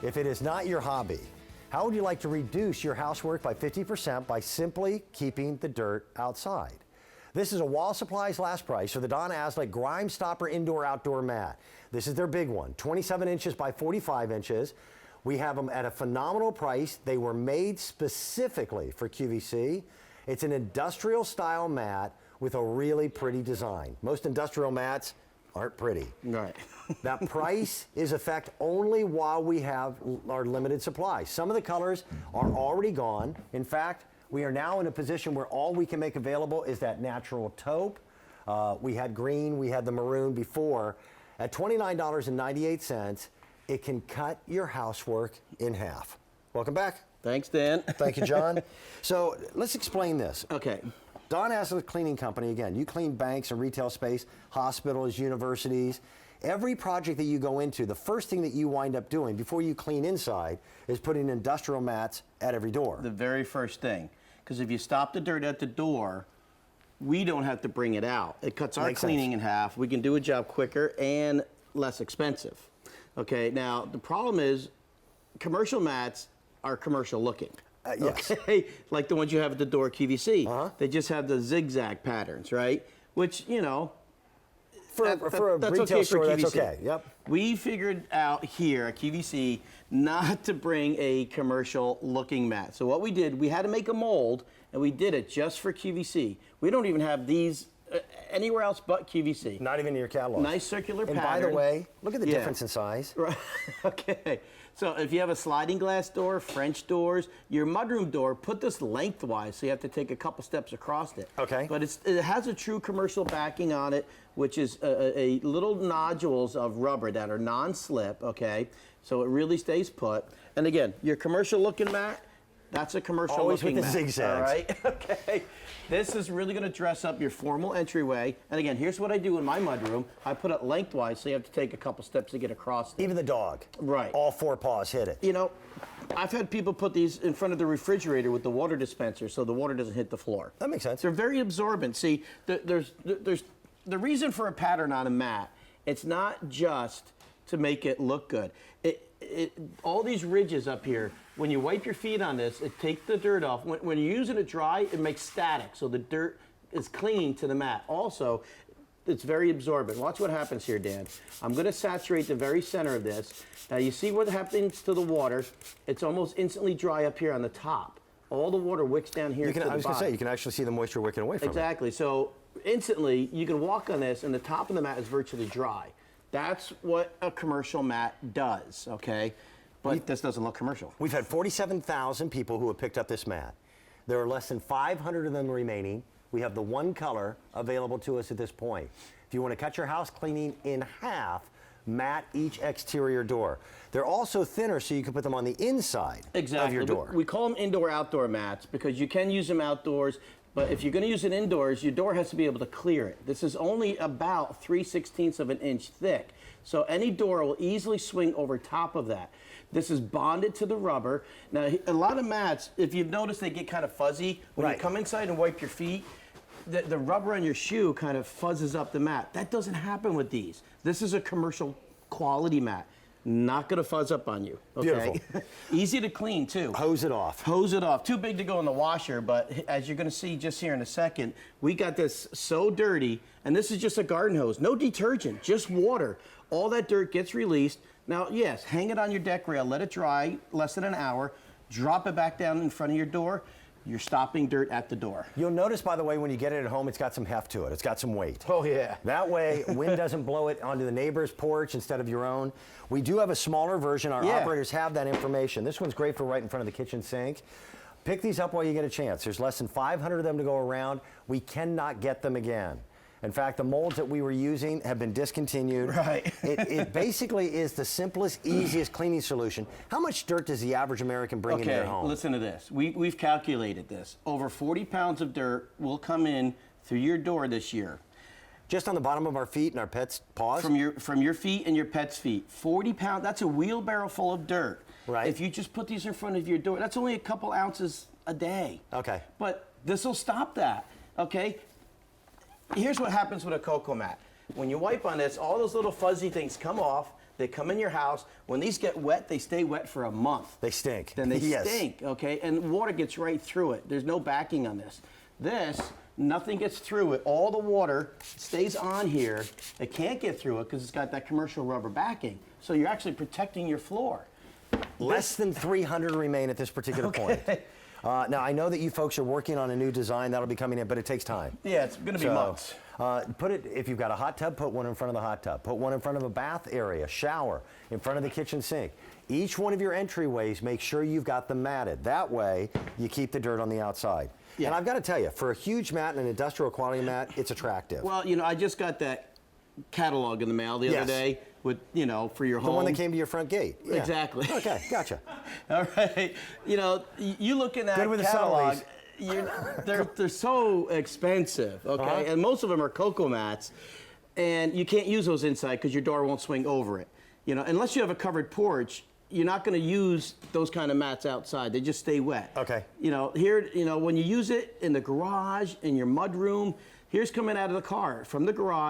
If it is not your hobby, how would you like to reduce your housework by 50% by simply keeping the dirt outside? This is a Wall Supply's last price for the Don Aslett GrimeStopper Indoor-Outdoor Mat. This is their big one, 27 inches by 45 inches. We have them at a phenomenal price. They were made specifically for QVC. It's an industrial style mat with a really pretty design. Most industrial mats aren't pretty. Right. That price is effect only while we have our limited supply. Some of the colors are already gone. In fact, we are now in a position where all we can make available is that natural taupe. We had green, we had the maroon before. At $29.98, it can cut your housework in half. Welcome back. Thanks, Dan. Thank you, John. So let's explain this. Okay. Don Aslett Cleaning Company, again, you clean banks and retail space, hospitals, universities. Every project that you go into, the first thing that you wind up doing before you clean inside is putting industrial mats at every door. The very first thing. Because if you stop the dirt at the door, we don't have to bring it out. It cuts our cleaning in half. We can do a job quicker and less expensive. Okay, now the problem is commercial mats are commercial looking. Yes. Okay? Like the ones you have at the door at QVC. They just have the zigzag patterns, right? Which, you know, for a retail okay store, for that's QVC. okay. Yep. We figured out here at QVC not to bring a commercial looking mat. So what we did, we had to make a mold, and we did it just for QVC. We don't even have these anywhere else but QVC. Not even in your catalog. Nice circular pattern. And by the way, look at the difference in size. Right. Okay. So if you have a sliding glass door, French doors, your mudroom door, put this lengthwise, so you have to take a couple steps across it. Okay. But it has a true commercial backing on it, which is a little nodules of rubber that are non-slip, okay? So it really stays put. And again, your commercial looking mat, that's a commercial Always looking with the mat. zigzags. All right, okay. This is really gonna dress up your formal entryway. And again, here's what I do in my mudroom. I put it lengthwise, so you have to take a couple steps to get across it. Even the dog. Right. All four paws hit it. You know, I've had people put these in front of the refrigerator with the water dispenser so the water doesn't hit the floor. That makes sense. They're very absorbent. See, there's the reason for a pattern on a mat, it's not just to make it look good. All these ridges up here, when you wipe your feet on this, it takes the dirt off. When you're using it dry, it makes static, so the dirt is clinging to the mat. Also, it's very absorbent. Watch what happens here, Dan. I'm going to saturate the very center of this. Now, you see what happens to the water? It's almost instantly dry up here on the top. All the water wicks down here to the bottom. I was going to say, you can actually see the moisture wicking away from it. Exactly. So instantly, you can walk on this, and the top of the mat is virtually dry. That's what a commercial mat does, okay? But this doesn't look commercial. We've had 47,000 people who have picked up this mat. There are less than 500 of them remaining. We have the one color available to us at this point. If you want to cut your house cleaning in half, mat each exterior door. They're also thinner, so you can put them on the inside of your door. We call them indoor-outdoor mats because you can use them outdoors, but if you're going to use it indoors, your door has to be able to clear it. This is only about 3/16 of an inch thick, so any door will easily swing over top of that. This is bonded to the rubber. Now, a lot of mats, if you've noticed, they get kind of fuzzy. When you come inside and wipe your feet, the rubber on your shoe kind of fuzzes up the mat. That doesn't happen with these. This is a commercial quality mat. Not gonna fuzz up on you, okay? Beautiful. Easy to clean, too. Hose it off. Hose it off. Too big to go in the washer, but as you're gonna see just here in a second, we got this so dirty, and this is just a garden hose. No detergent, just water. All that dirt gets released. Now, yes, hang it on your deck rail, let it dry less than an hour, drop it back down in front of your door. You're stopping dirt at the door. You'll notice, by the way, when you get it at home, it's got some heft to it. It's got some weight. Oh, yeah. That way, wind doesn't blow it onto the neighbor's porch instead of your own. We do have a smaller version. Our operators have that information. This one's great for right in front of the kitchen sink. Pick these up while you get a chance. There's less than 500 of them to go around. We cannot get them again. In fact, the molds that we were using have been discontinued. Right. It basically is the simplest, easiest cleaning solution. How much dirt does the average American bring into their home? Okay, listen to this. We've calculated this. Over 40 pounds of dirt will come in through your door this year. Just on the bottom of our feet and our pets' paws? From your feet and your pet's feet. 40 pounds, that's a wheelbarrow full of dirt. Right. If you just put these in front of your door, that's only a couple ounces a day. Okay. But this will stop that, okay? Here's what happens with a cocoa mat. When you wipe on this, all those little fuzzy things come off. They come in your house. When these get wet, they stay wet for a month. They stink. Then they Yes. stink, okay? And water gets right through it. There's no backing on this. This, nothing gets through it. All the water stays on here. It can't get through it because it's got that commercial rubber backing. So you're actually protecting your floor. Less than 300 remain at this particular point. Now, I know that you folks are working on a new design that'll be coming in, but it takes time. Yeah, it's going to be months. If you've got a hot tub, put one in front of the hot tub. Put one in front of a bath area, shower, in front of the kitchen sink. Each one of your entryways, make sure you've got them matted. That way, you keep the dirt on the outside. Yeah. And I've got to tell you, for a huge mat and an industrial quality mat, it's attractive. Well, you know, I just got that catalog in the mail the other Yes. day with, you know, for your home. The one that came to your front gate. Yeah. Exactly. Okay, gotcha. All right. You know, you look in that Good with the catalog, salaries. they're so expensive, okay? And most of them are cocoa mats, and you can't use those inside because your door won't swing over it. You know, unless you have a covered porch, you're not going to use those kind of mats outside. They just stay wet. Okay. You know, here, you know, when you use it in the garage, in your mud room, here's coming out of the car from the garage.